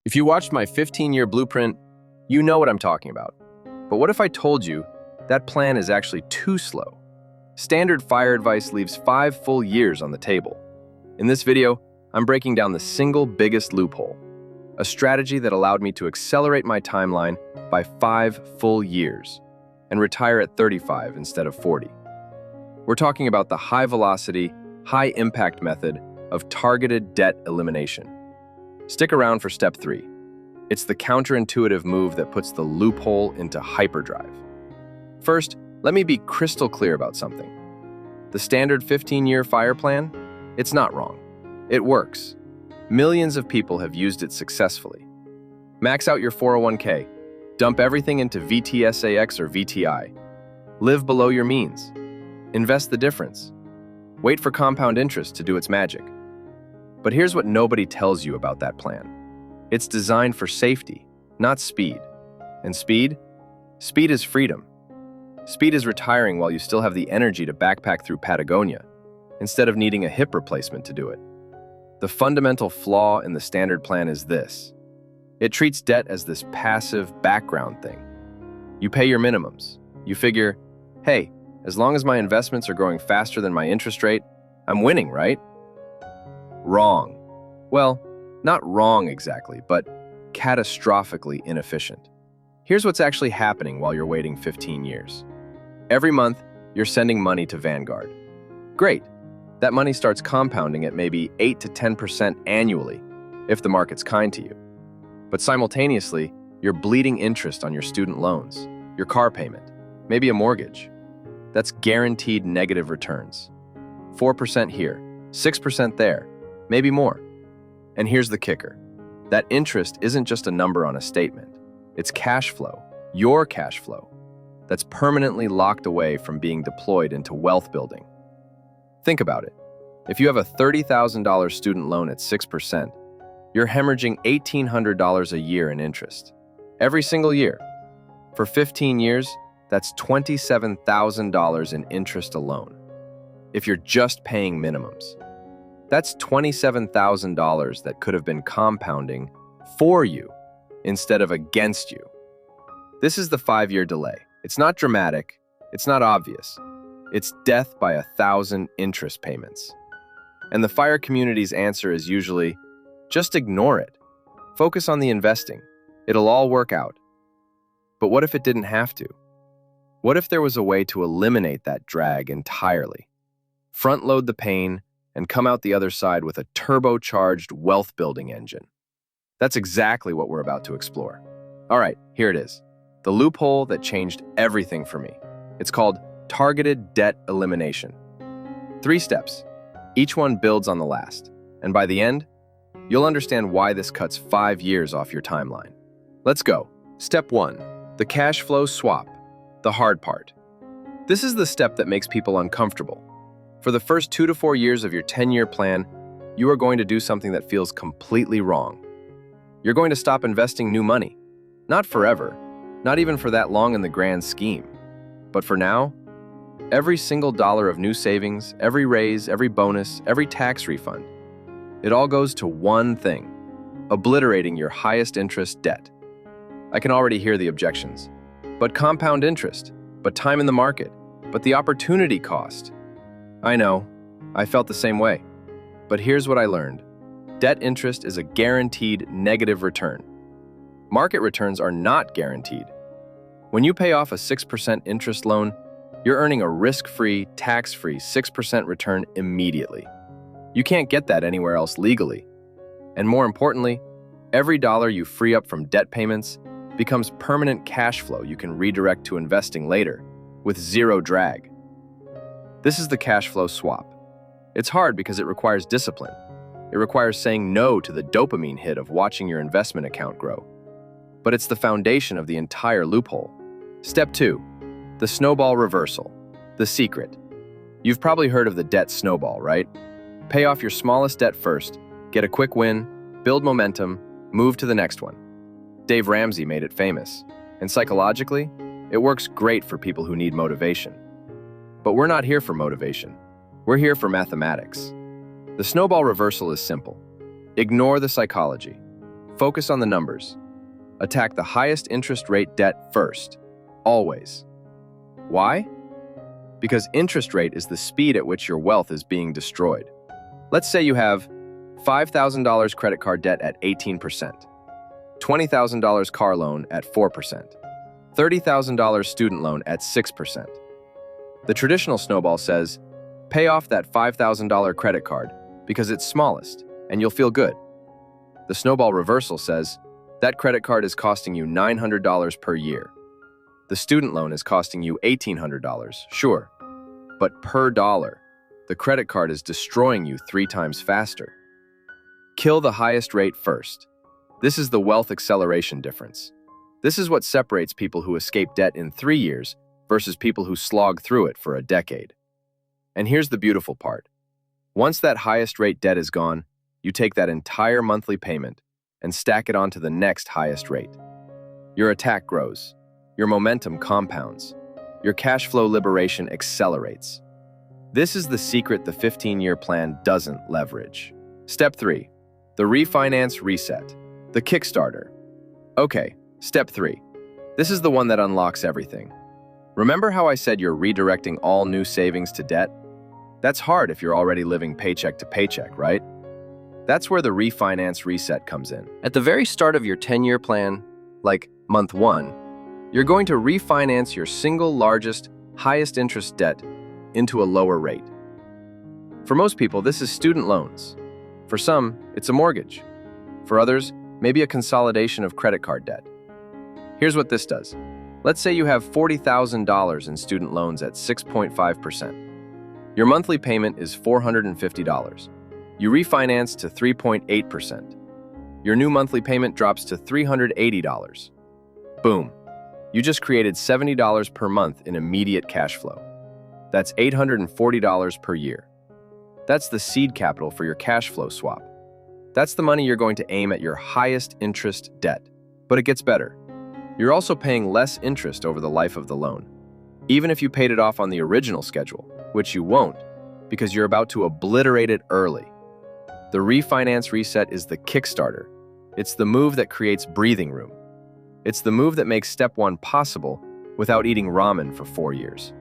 If you watched my 15-year blueprint, you know what I'm talking about. But what if I told you that plan is actually too slow? Standard FIRE advice leaves 5 full years on the table. In this video, I'm breaking down the single biggest loophole, a strategy that allowed me to accelerate my timeline by 5 full years and retire at 35 instead of 40. We're talking about the high-velocity, high-impact method of targeted debt elimination. Stick around for step 3. It's the counterintuitive move that puts the loophole into hyperdrive. First, let me be crystal clear about something. The standard 15-year FIRE plan? It's not wrong. It works. Millions of people have used it successfully. Max out your 401k. Dump everything into VTSAX or VTI. Live below your means. Invest the difference. Wait for compound interest to do its magic. But here's what nobody tells you about that plan. It's designed for safety, not speed. And speed? Speed is freedom. Speed is retiring while you still have the energy to backpack through Patagonia, instead of needing a hip replacement to do it. The fundamental flaw in the standard plan is this. It treats debt as this passive background thing. You pay your minimums. You figure, hey, as long as my investments are growing faster than my interest rate, I'm winning, right? Wrong. Well, not wrong exactly, but catastrophically inefficient. Here's what's actually happening while you're waiting 15 years. Every month, you're sending money to Vanguard. Great. That money starts compounding at maybe 8 to 10% annually, if the market's kind to you. But simultaneously, you're bleeding interest on your student loans, your car payment, maybe a mortgage. That's guaranteed negative returns. 4% here, 6% there, maybe more. And here's the kicker. That interest isn't just a number on a statement. It's cash flow, your cash flow, that's permanently locked away from being deployed into wealth building. Think about it. If you have a $30,000 student loan at 6%, you're hemorrhaging $1,800 a year in interest. Every single year. For 15 years, that's $27,000 in interest alone. If you're just paying minimums. That's $27,000 that could have been compounding for you instead of against you. This is the 5-year delay. It's not dramatic. It's not obvious. It's death by 1,000 interest payments. And the FIRE community's answer is usually, just ignore it. Focus on the investing. It'll all work out. But what if it didn't have to? What if there was a way to eliminate that drag entirely? Front-load the pain and come out the other side with a turbocharged wealth-building engine. That's exactly what we're about to explore. All right, here it is. The loophole that changed everything for me. It's called Targeted Debt Elimination. 3 steps. Each one builds on the last. And by the end, you'll understand why this cuts 5 years off your timeline. Let's go. Step 1. The cash flow swap. The hard part. This is the step that makes people uncomfortable. For the first 2 to 4 years of your 10-year plan, you are going to do something that feels completely wrong. You're going to stop investing new money. Not forever, not even for that long in the grand scheme. But for now, every single dollar of new savings, every raise, every bonus, every tax refund, it all goes to one thing, obliterating your highest interest debt. I can already hear the objections. But compound interest, but time in the market, but the opportunity cost. I know, I felt the same way. But here's what I learned. Debt interest is a guaranteed negative return. Market returns are not guaranteed. When you pay off a 6% interest loan, you're earning a risk-free, tax-free 6% return immediately. You can't get that anywhere else legally. And more importantly, every dollar you free up from debt payments becomes permanent cash flow you can redirect to investing later, with zero drag. This is the cash flow swap. It's hard because it requires discipline. It requires saying no to the dopamine hit of watching your investment account grow. But it's the foundation of the entire loophole. Step 2. The snowball reversal. The secret. You've probably heard of the debt snowball, right? Pay off your smallest debt first, get a quick win, build momentum, move to the next one. Dave Ramsey made it famous. And psychologically, it works great for people who need motivation. But we're not here for motivation. We're here for mathematics. The snowball reversal is simple. Ignore the psychology. Focus on the numbers. Attack the highest interest rate debt first. Always. Why? Because interest rate is the speed at which your wealth is being destroyed. Let's say you have $5,000 credit card debt at 18%, $20,000 car loan at 4%, $30,000 student loan at 6%. The traditional Snowball says, pay off that $5,000 credit card because it's smallest and you'll feel good. The Snowball reversal says, that credit card is costing you $900 per year. The student loan is costing you $1,800, sure, but per dollar, the credit card is destroying you 3 times faster. Kill the highest rate first. This is the wealth acceleration difference. This is what separates people who escape debt in 3 years versus people who slog through it for a decade. And here's the beautiful part. Once that highest rate debt is gone, you take that entire monthly payment and stack it onto the next highest rate. Your attack grows. Your momentum compounds. Your cash flow liberation accelerates. This is the secret the 15-year plan doesn't leverage. Step 3. The refinance reset. The Kickstarter. Okay, step 3. This is the one that unlocks everything. Remember how I said you're redirecting all new savings to debt? That's hard if you're already living paycheck to paycheck, right? That's where the refinance reset comes in. At the very start of your 10-year plan, like month 1, you're going to refinance your single largest, highest interest debt into a lower rate. For most people, this is student loans. For some, it's a mortgage. For others, maybe a consolidation of credit card debt. Here's what this does. Let's say you have $40,000 in student loans at 6.5%. Your monthly payment is $450. You refinance to 3.8%. Your new monthly payment drops to $380. Boom. You just created $70 per month in immediate cash flow. That's $840 per year. That's the seed capital for your cash flow swap. That's the money you're going to aim at your highest interest debt. But it gets better. You're also paying less interest over the life of the loan, even if you paid it off on the original schedule, which you won't, because you're about to obliterate it early. The refinance reset is the Kickstarter. It's the move that creates breathing room. It's the move that makes step 1 possible without eating ramen for 4 years.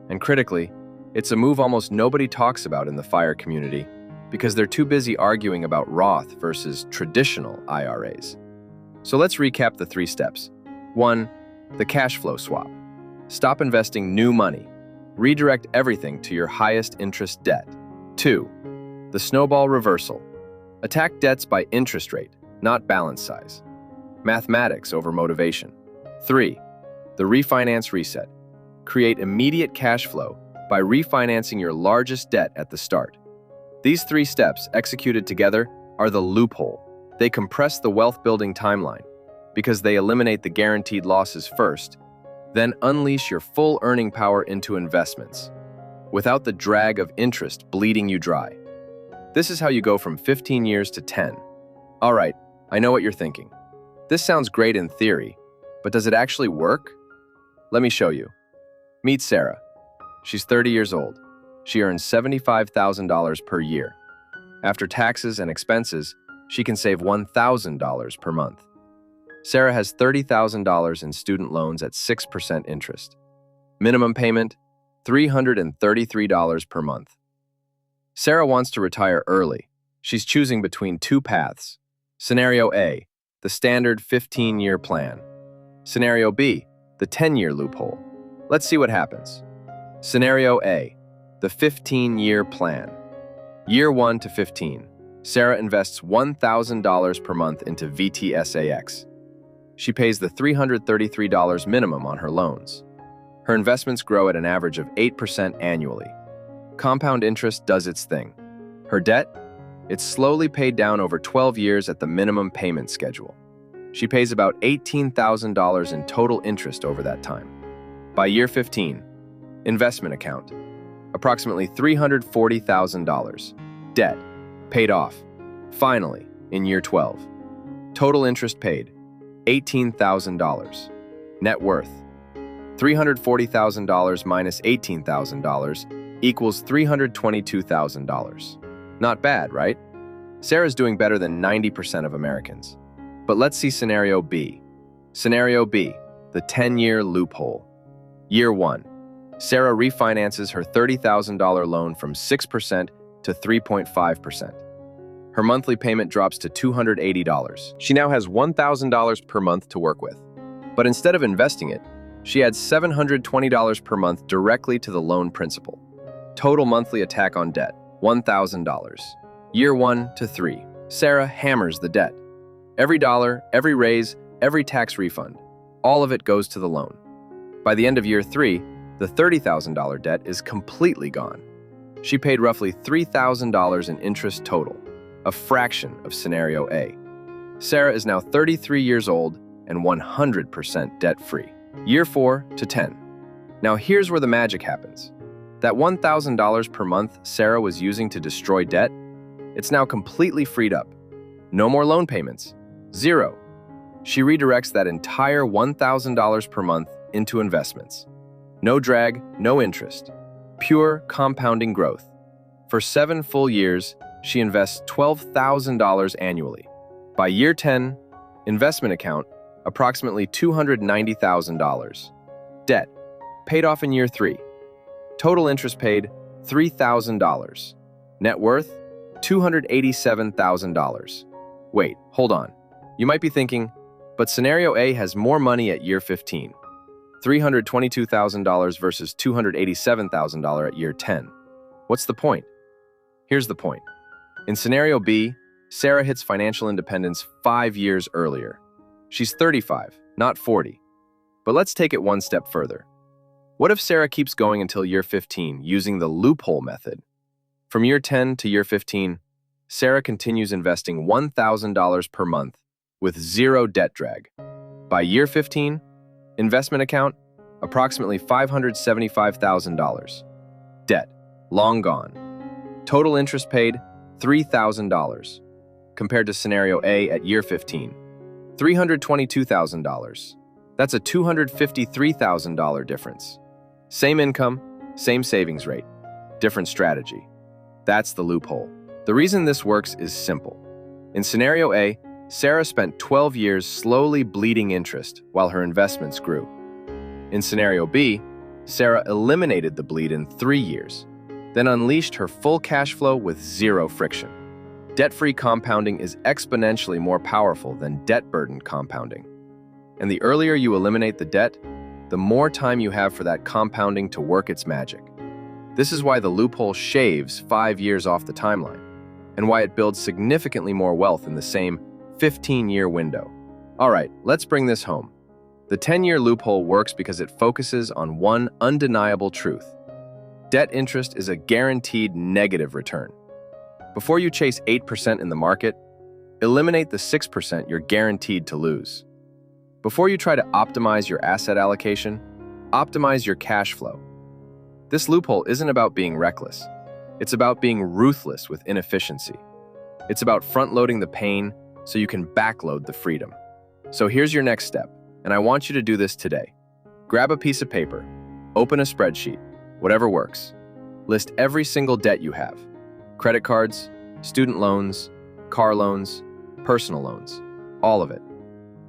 And critically, it's a move almost nobody talks about in the FIRE community because they're too busy arguing about Roth versus traditional IRAs. So let's recap the 3 steps. 1. The cash flow swap. Stop investing new money. Redirect everything to your highest interest debt. 2. The snowball reversal. Attack debts by interest rate, not balance size. Mathematics over motivation. 3. The refinance reset. Create immediate cash flow by refinancing your largest debt at the start. These 3 steps, executed together, are the loophole. They compress the wealth-building timeline because they eliminate the guaranteed losses first, then unleash your full earning power into investments, without the drag of interest bleeding you dry. This is how you go from 15 years to 10. All right, I know what you're thinking. This sounds great in theory, but does it actually work? Let me show you. Meet Sarah. She's 30 years old. She earns $75,000 per year. After taxes and expenses, she can save $1,000 per month. Sarah has $30,000 in student loans at 6% interest. Minimum payment, $333 per month. Sarah wants to retire early. She's choosing between 2 paths. Scenario A, the standard 15-year plan. Scenario B, the 10-year loophole. Let's see what happens. Scenario A, the 15-year plan. Year 1 to 15, Sarah invests $1,000 per month into VTSAX. She pays the $333 minimum on her loans. Her investments grow at an average of 8% annually. Compound interest does its thing. Her debt? It's slowly paid down over 12 years at the minimum payment schedule. She pays about $18,000 in total interest over that time. By year 15, investment account, approximately $340,000. Debt, paid off. Finally, in year 12, total interest paid, $18,000. Net worth, $340,000 minus $18,000 equals $322,000. Not bad, right? Sarah's doing better than 90% of Americans. But let's see Scenario B. Scenario B, the 10-year loophole. Year 1. Sarah refinances her $30,000 loan from 6% to 3.5%. Her monthly payment drops to $280. She now has $1,000 per month to work with. But instead of investing it, she adds $720 per month directly to the loan principal. Total monthly attack on debt, $1,000. Year 1 to 3. Sarah hammers the debt. Every dollar, every raise, every tax refund, all of it goes to the loan. By the end of year 3, the $30,000 debt is completely gone. She paid roughly $3,000 in interest total, a fraction of Scenario A. Sarah is now 33 years old and 100% debt-free. Year 4 to 10. Now here's where the magic happens. That $1,000 per month Sarah was using to destroy debt, it's now completely freed up. No more loan payments. Zero. She redirects that entire $1,000 per month into investments. No drag, no interest. Pure compounding growth. For 7 full years, she invests $12,000 annually. By year 10, investment account, approximately $290,000. Debt, paid off in year 3. Total interest paid, $3,000. Net worth, $287,000. Wait, hold on. You might be thinking, but Scenario A has more money at year 15. $322,000 versus $287,000 at year 10. What's the point? Here's the point. In Scenario B, Sarah hits financial independence 5 years earlier. She's 35, not 40. But let's take it one step further. What if Sarah keeps going until year 15 using the loophole method? From year 10 to year 15, Sarah continues investing $1,000 per month with zero debt drag. By year 15, investment account, approximately $575,000. Debt, long gone. Total interest paid, $3,000. Compared to Scenario A at year 15, $322,000. That's a $253,000 difference. Same income, same savings rate, different strategy. That's the loophole. The reason this works is simple. In Scenario A, Sarah spent 12 years slowly bleeding interest while her investments grew. In Scenario B, Sarah eliminated the bleed in 3 years, then unleashed her full cash flow with zero friction. Debt-free compounding is exponentially more powerful than debt-burdened compounding. And the earlier you eliminate the debt, the more time you have for that compounding to work its magic. This is why the loophole shaves 5 years off the timeline, and why it builds significantly more wealth in the same 15-year window. All right, let's bring this home. The 10-year loophole works because it focuses on one undeniable truth. Debt interest is a guaranteed negative return. Before you chase 8% in the market, eliminate the 6% you're guaranteed to lose. Before you try to optimize your asset allocation, optimize your cash flow. This loophole isn't about being reckless. It's about being ruthless with inefficiency. It's about front-loading the pain so you can backload the freedom. So here's your next step, and I want you to do this today. Grab a piece of paper, open a spreadsheet, whatever works. List every single debt you have. Credit cards, student loans, car loans, personal loans, all of it.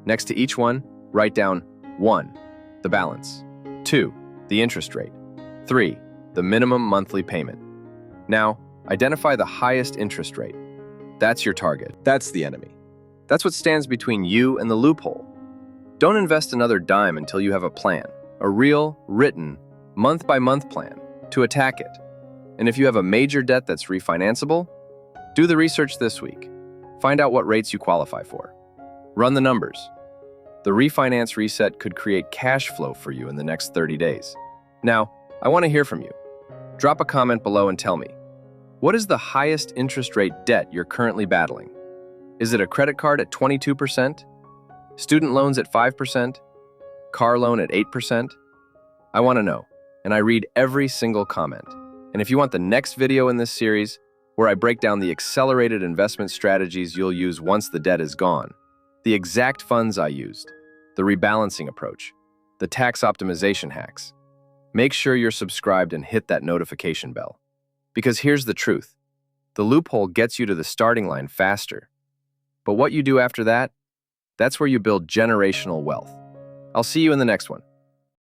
Next to each one, write down 1. The balance, 2. The interest rate, 3. The minimum monthly payment. Now, identify the highest interest rate. That's your target. That's the enemy. That's what stands between you and the loophole. Don't invest another dime until you have a plan, a real, written, month-by-month plan to attack it. And if you have a major debt that's refinanceable, do the research this week. Find out what rates you qualify for. Run the numbers. The refinance reset could create cash flow for you in the next 30 days. Now, I want to hear from you. Drop a comment below and tell me, what is the highest interest rate debt you're currently battling? Is it a credit card at 22%? Student loans at 5%? Car loan at 8%? I want to know, and I read every single comment. And if you want the next video in this series, where I break down the accelerated investment strategies you'll use once the debt is gone, the exact funds I used, the rebalancing approach, the tax optimization hacks, make sure you're subscribed and hit that notification bell. Because here's the truth. The loophole gets you to the starting line faster. But what you do after that, That's where you build generational wealth. I'll see you in the next one.